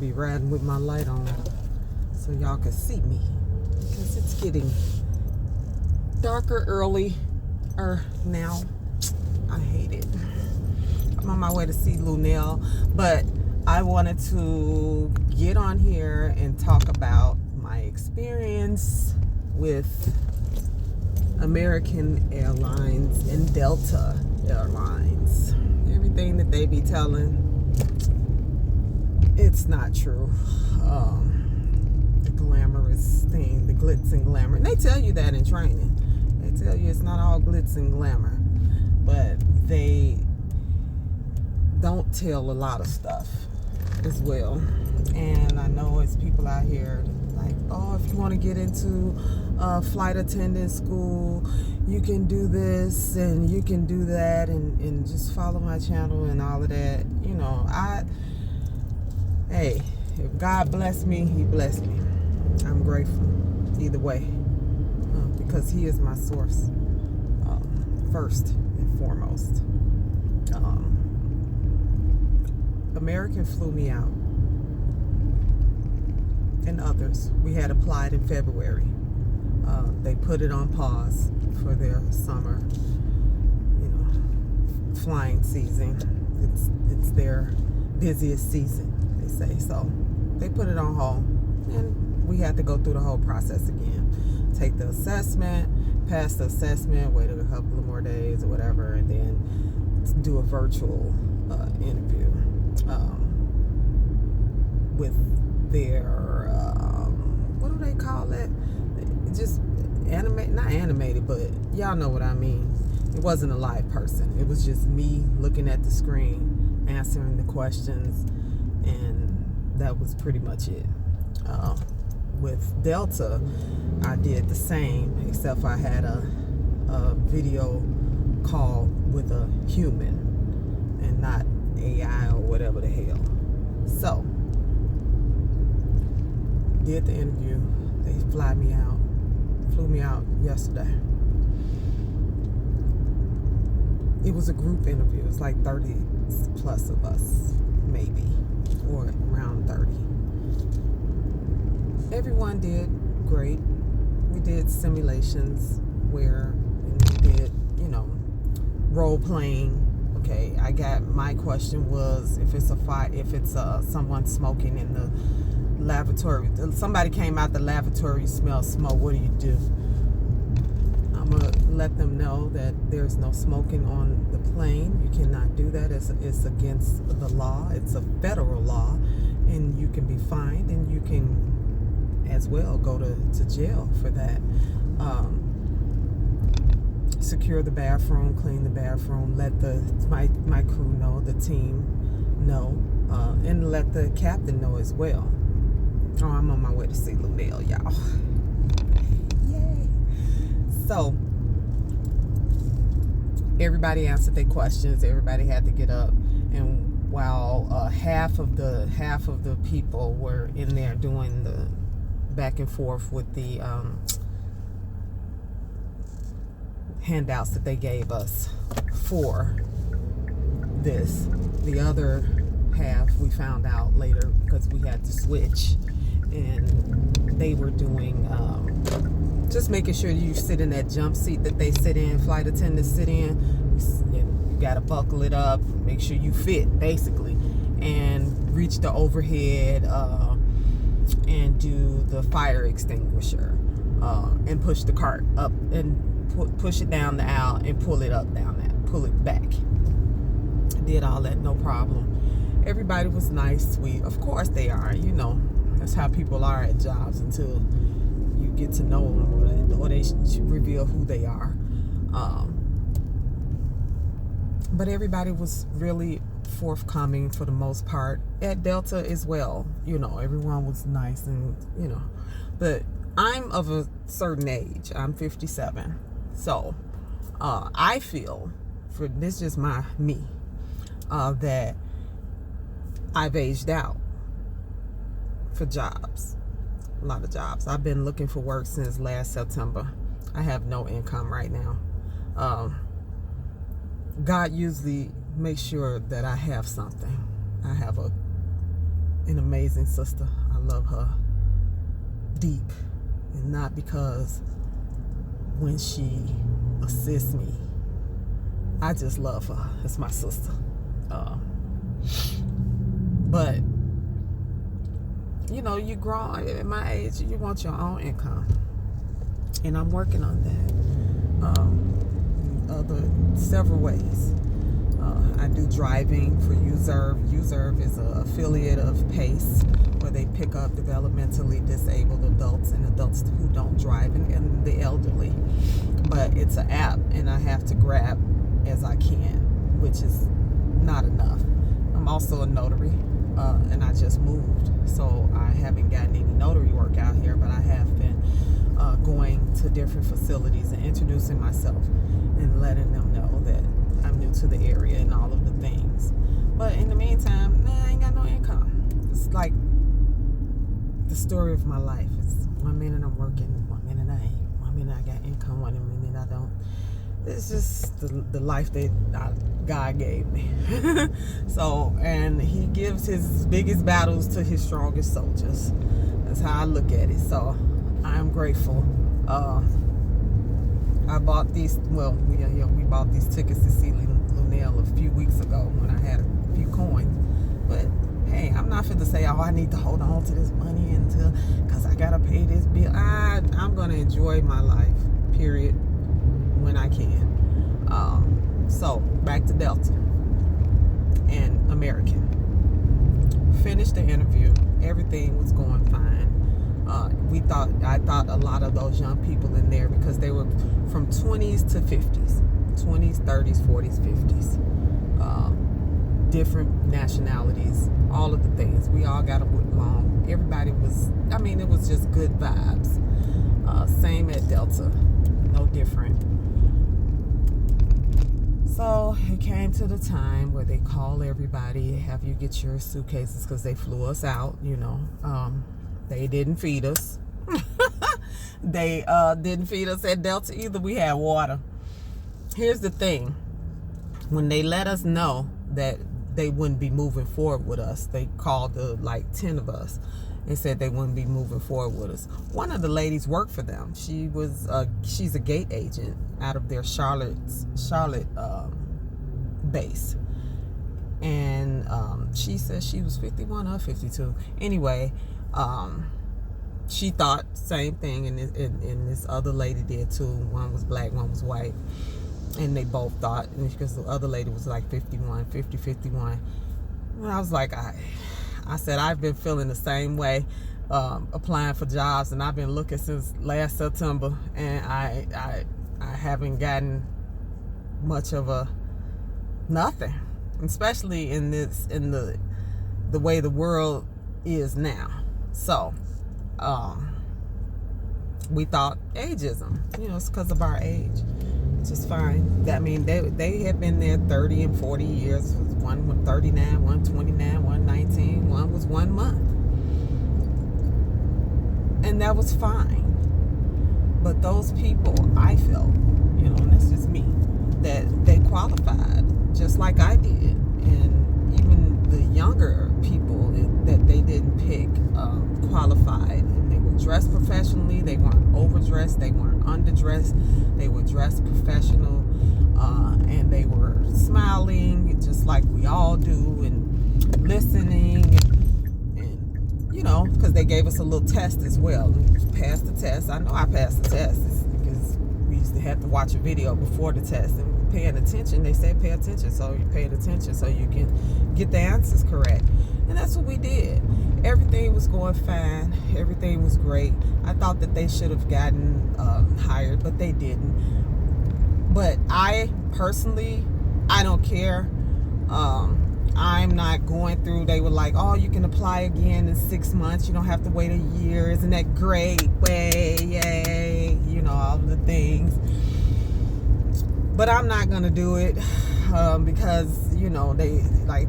be riding with my light on so y'all can see me, because it's getting darker early now. I hate it. I'm on my way to see Lunel, but I wanted to get on here and talk about my experience with American Airlines and Delta Airlines. Everything that they be telling, it's not true. The glamorous thing, the glitz and glamour. And they tell you that in training. They tell you it's not all glitz and glamour. But they don't tell a lot of stuff as well. And I know it's people out here like, oh, if you want to get into flight attendant school, you can do this and you can do that, and just follow my channel and all of that. You know, hey, if God bless me, he blessed me. I'm grateful either way, because he is my source, first and foremost. American flew me out, and others. We had applied in February. They put it on pause for their summer, flying season. It's their busiest season, they say. So they put it on hold, and we had to go through the whole process again. Take the assessment, pass the assessment, wait a couple of more days or whatever, and then do a virtual interview with their what do they call it? Just not animated, but y'all know what I mean. It wasn't a live person. It was just me looking at the screen, answering the questions, and that was pretty much it. With Delta, I did the same, except I had a video call with a human and not AI or whatever the hell. So, did the interview. They flew me out yesterday. It was a group interview. It was like 30 plus of us, maybe, or around 30. Everyone did great. We did simulations where we did, role playing. Okay, my question was, if it's someone smoking in the lavatory, somebody came out the lavatory, smell smoke, what do? I'm gonna let them know that there's no smoking on the plane. You cannot do that. It's against the law. It's a federal law, and you can be fined, and you can as well go to jail for that. Secure the bathroom, clean the bathroom, let my crew know, the team know, and let the captain know as well. Oh, I'm on my way to see Lunel, y'all. Yay! So everybody answered their questions. Everybody had to get up, and while half of the people were in there doing the back and forth with the handouts that they gave us for this, the other half we found out later, because we had to switch, and they were doing just making sure you sit in that jump seat that they sit in, flight attendants sit in. You got to buckle it up, make sure you fit, basically, and reach the overhead and do the fire extinguisher, and push the cart up and push it down the aisle and pull it back. Did all that, no problem. Everybody was nice, sweet. Of course they are. That's how people are at jobs until you get to know them, or they reveal who they are. But everybody was really forthcoming for the most part. At Delta as well, everyone was nice, and but I'm of a certain age. I'm 57, so I feel, for this is just me, that I've aged out for jobs, a lot of jobs. I've been looking for work since last September. I have no income right now. God usually makes sure that I have something. I have a an amazing sister. I love her deep, and not because when she assists me, I just love her. It's my sister. But you know, you grow at my age, you want your own income, and I'm working on that. Several ways. I do driving for USERV. USERV is an affiliate of PACE, where they pick up developmentally disabled adults and adults who don't drive, and the elderly. But it's an app, and I have to grab as I can, which is not enough. I'm also a notary, and I just moved, so I haven't gotten any notary work out here, but I have been going to different facilities and introducing myself and letting them know that I'm new to the area and all of the things. But in the meantime, I ain't got no income. It's like the story of my life. It's one minute I'm working, one minute I ain't. One minute I got income, one minute I don't. It's just the life that God gave me. So, and he gives his biggest battles to his strongest soldiers. That's how I look at it. So I'm grateful. I bought these, we bought these tickets to see Lunel a few weeks ago when I had a few coins. But hey, I'm not fit to say, I need to hold on to this money until, because I got to pay this bill. I'm going to enjoy my life, period, when I can. So, back to Delta and American. Finished the interview. Everything was going fine. I thought a lot of those young people in there, because they were from 20s to 50s, 20s, 30s, 40s, 50s, different nationalities, all of the things. We all got along. Everybody was, it was just good vibes. Same at Delta, no different. So it came to the time where they call everybody, have you get your suitcases, because they flew us out, They didn't feed us. They didn't feed us at Delta either. We had water. Here's the thing. When they let us know that they wouldn't be moving forward with us, they called 10 of us and said they wouldn't be moving forward with us. One of the ladies worked for them. She's a gate agent out of their Charlotte base. And she said she was 51 or 52. Anyway, she thought same thing, and this other lady did too. One was black, one was white, and they both thought, because the other lady was like 51. And I was like, I said, I've been feeling the same way, applying for jobs, and I've been looking since last September, and I haven't gotten much of nothing, especially in the way the world is now. So we thought ageism, it's because of our age, which is fine. They had been there 30 and 40 years. One was 39, one 29, one 19, one was 1 month, and that was fine. But those people, I felt, and that's just me, that they qualified just like I did, and even the younger people that they didn't pick qualified, and they were dressed professionally. They weren't overdressed, they weren't underdressed, they were dressed professional, and they were smiling just like we all do, and listening, and because they gave us a little test as well. We passed the test. I know I passed the test because we used to have to watch a video before the test, and paying attention. They said pay attention, so you paid attention so you can get the answers correct. And that's what we did. Everything was going fine. Everything was great. I thought that they should have gotten hired, but they didn't. But I personally, I don't care. I'm not going through. They were like, oh, you can apply again in 6 months. You don't have to wait a year. Isn't that great? Way, yay. All of the things. But I'm not going to do it because,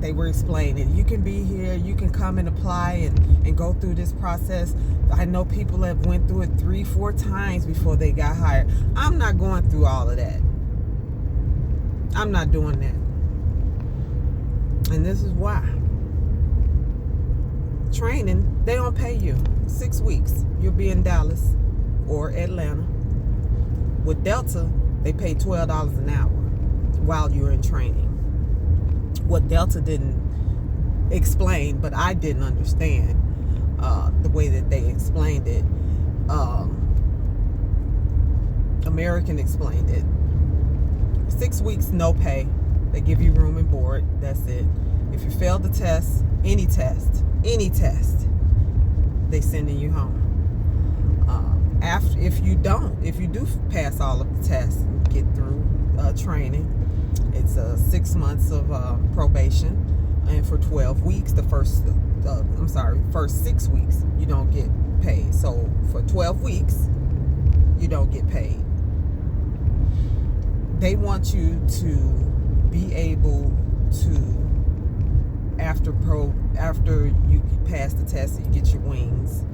they were explaining. You can be here. You can come and apply and go through this process. I know people have went through it 3-4 times before they got hired. I'm not going through all of that. I'm not doing that. And this is why. training, they don't pay you. 6 weeks, you'll be in Dallas or Atlanta. With Delta, they pay $12 an hour while you're in training. What Delta didn't explain, but I didn't understand the way that they explained it. American explained it. 6 weeks, no pay. They give you room and board. That's it. If you fail the test, any test, they sending you home. If you do pass all of the tests and get through training, it's 6 months of probation, and for 12 weeks, first 6 weeks, you don't get paid. So for 12 weeks, you don't get paid. They want you to be able to, after you pass the test and you get your wings,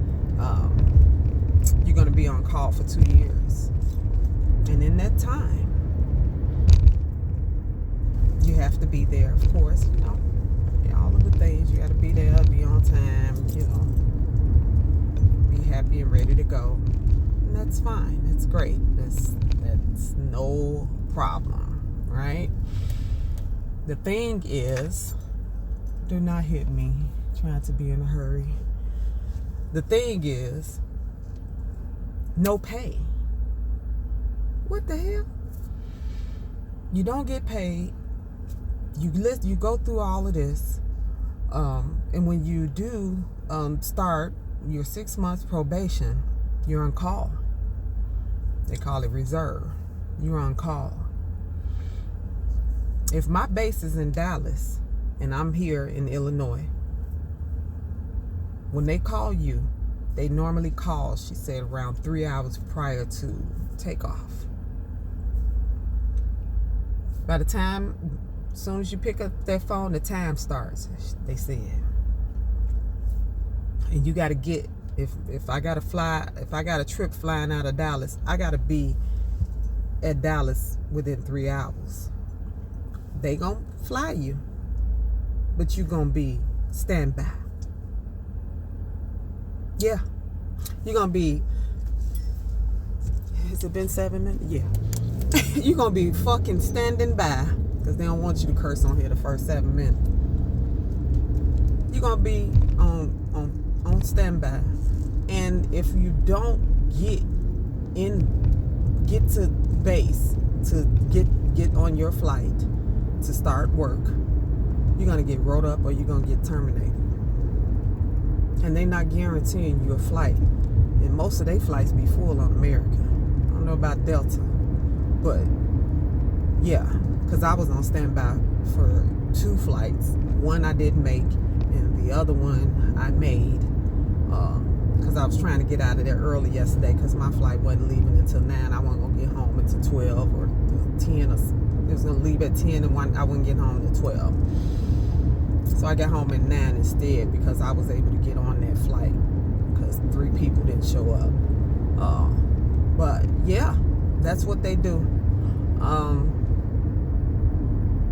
you're going to be on call for 2 years. And in that time, you have to be there, of course, all of the things. You got to be there, be on time, be happy and ready to go. And that's fine. That's great. That's no problem, right? The thing is, do not hit me. I'm trying to be in a hurry. The thing is, no pay. What the hell? You don't get paid. You go through all of this, and when you do start your 6 months probation, you're on call. They call it reserve. You're on call. If my base is in Dallas and I'm here in Illinois, when they call you, they normally call, she said, around 3 hours prior to takeoff. By the time, as soon as you pick up that phone, the time starts, they said. And you got to get, if I got a trip flying out of Dallas, I got to be at Dallas within 3 hours. They gonna fly you, but you gonna be standby. Yeah, you're gonna be, has it been 7 minutes? Yeah. You're gonna be fucking standing by, because they don't want you to curse on here the first 7 minutes. You're gonna be on standby. And if you don't get to base to get on your flight to start work, you're gonna get wrote up or you're gonna get terminated. And they're not guaranteeing you a flight. And most of their flights be full on American. I don't know about Delta, but yeah, because I was on standby for 2 flights. One I didn't make, and the other one I made, because I was trying to get out of there early yesterday, because my flight wasn't leaving until 9. I wasn't gonna get home until 12 or 10, or it was gonna leave at 10, and I wouldn't get home until 12. So I got home at 9 instead, because I was able to get on that flight because 3 people didn't show up. But yeah, that's what they do.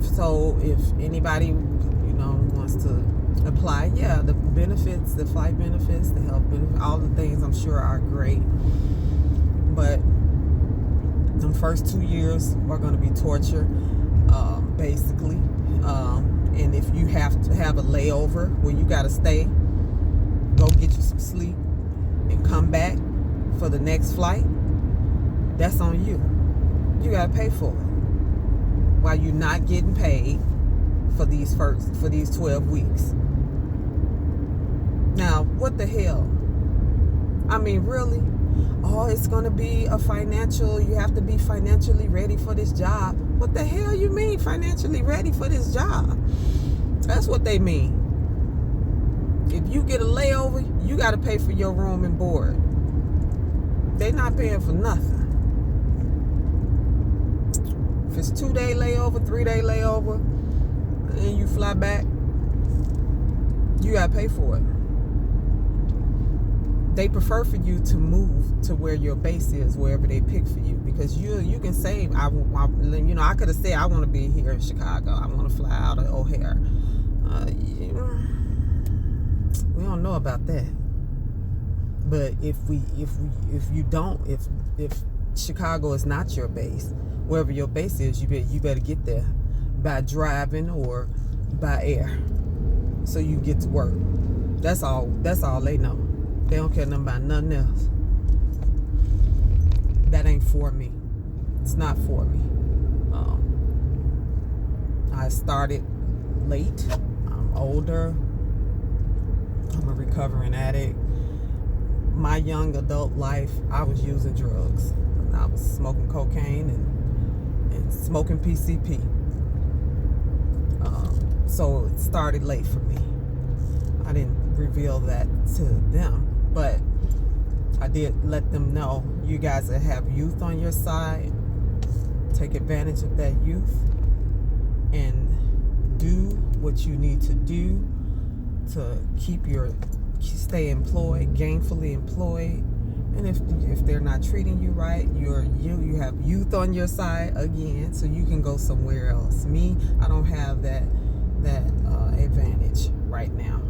So if anybody wants to apply, yeah, the benefits, the flight benefits, the health benefits, all the things I'm sure are great. But the first 2 years are going to be torture, basically. And if you have to have a layover where you got to stay, go get you some sleep, and come back for the next flight, that's on you. You got to pay for it. While you're not getting paid for these 12 weeks. Now, what the hell? I mean, really? Oh, it's going to be you have to be financially ready for this job. What the hell you mean financially ready for this job? That's what they mean. If you get a layover, you got to pay for your room and board. They're not paying for nothing. If it's 2-day layover, 3-day layover, and you fly back, you got to pay for it. They prefer for you to move to where your base is, wherever they pick for you, because you can say, I could have said I want to be here in Chicago. I want to fly out of O'Hare. We don't know about that. But if Chicago is not your base, wherever your base is, you better get there by driving or by air, so you get to work. That's all they know. They don't care nothing about nothing else. That ain't for me. It's not for me. I started late. I'm older. I'm a recovering addict. My young adult life, I was using drugs. I was smoking cocaine and smoking PCP. So it started late for me. I didn't reveal that to them, but I did let them know, you guys that have youth on your side, take advantage of that youth and do what you need to do to stay employed, gainfully employed. And if they're not treating you right, you have youth on your side again, so you can go somewhere else. Me, I don't have that advantage right now,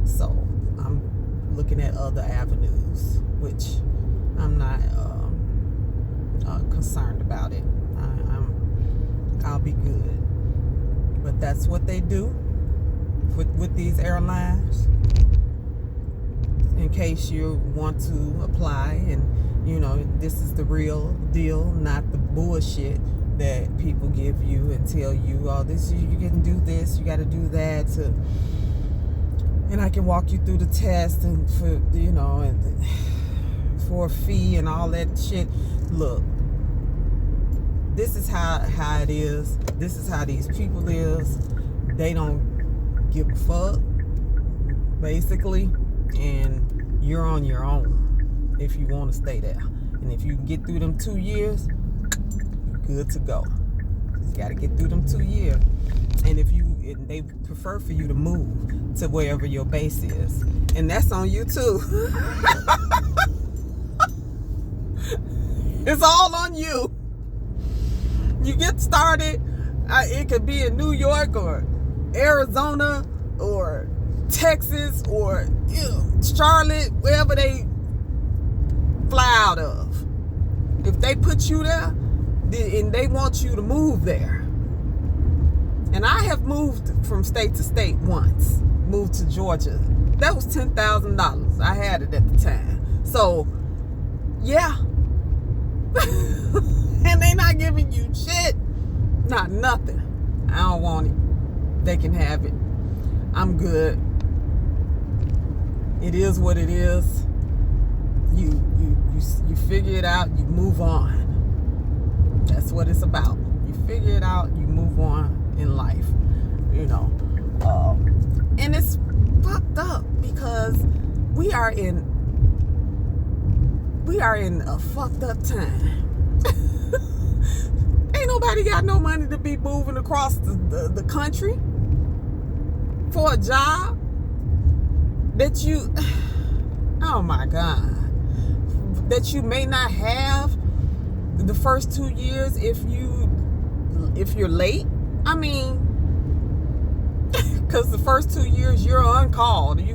so I'm looking at other avenues, which I'm not concerned about it. I'll be good. But that's what they do with these airlines. In case you want to apply, and this is the real deal, not the bullshit that people give you and tell you, oh, this you can do this, you got to do that, and I can walk you through the test and for a fee and all that shit. Look, this is how it is. This is how these people is. They don't give a fuck, basically, and you're on your own if you want to stay there. And if you can get through them 2 years, you're good to go. You got to get through them 2 years. And they prefer for you to move to wherever your base is, and that's on you too. It's all on you. You get started. It could be in New York or Arizona or Texas or Charlotte, wherever they fly out of. If they put you there, and they want you to move there. And I have moved from state to state once. Moved to Georgia. That was $10,000. I had it at the time. So, yeah. And they not giving you shit. Not nothing. I don't want it. They can have it. I'm good. It is what it is. You figure it out, you move on. That's what it's about. You figure it out, you move on in life. And it's fucked up because we are in a fucked up time. Ain't nobody got no money to be moving across the country for a job that you, oh my God, that you may not have the first 2 years if you're late. I mean, because the first 2 years you're on call. You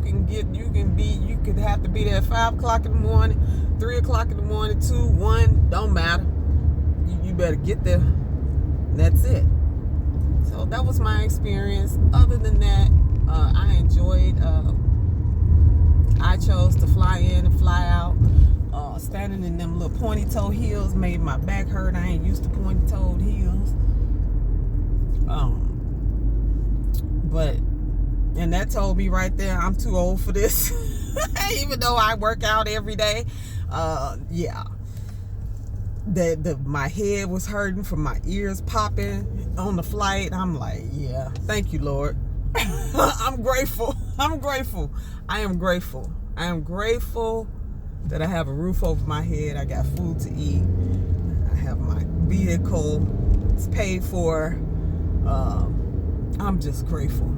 could have to be there at 5 o'clock in the morning, 3 o'clock in the morning, 2, 1, don't matter. You better get there. That's it. So that was my experience. Other than that, I enjoyed. I chose to fly in and fly out. Standing in them little pointy-toed heels made my back hurt. I ain't used to pointy-toed heels. And that told me right there, I'm too old for this. Even though I work out every day. Yeah. My head was hurting from my ears popping on the flight. I'm like, yeah, thank you, Lord. I'm grateful. I am grateful. I am grateful that I have a roof over my head. I got food to eat. I have my vehicle. It's paid for. I'm just grateful.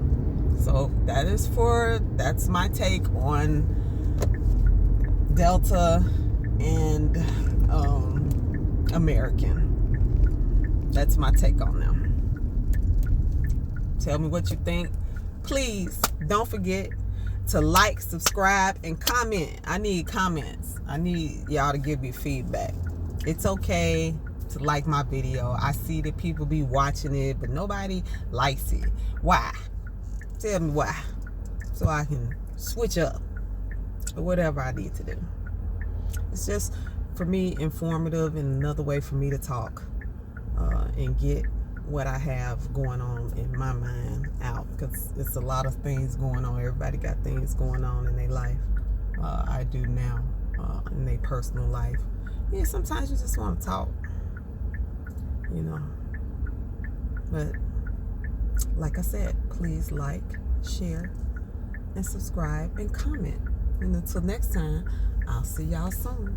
So that's my take on Delta and American. That's my take on them. Tell me what you think. Please don't forget to like, subscribe, and comment. I need comments. I need y'all to give me feedback. It's okay to like my video. I see that people be watching it, but nobody likes it. Why? Tell me why, so I can switch up or whatever I need to do. It's just, for me, informative and another way for me to talk and get what I have going on in my mind out, because it's a lot of things going on. Everybody got things going on in their life. I do now, in their personal life. Yeah, sometimes you just want to talk, you know. But like I said, please like, share, and subscribe, and comment. And until next time, I'll see y'all soon.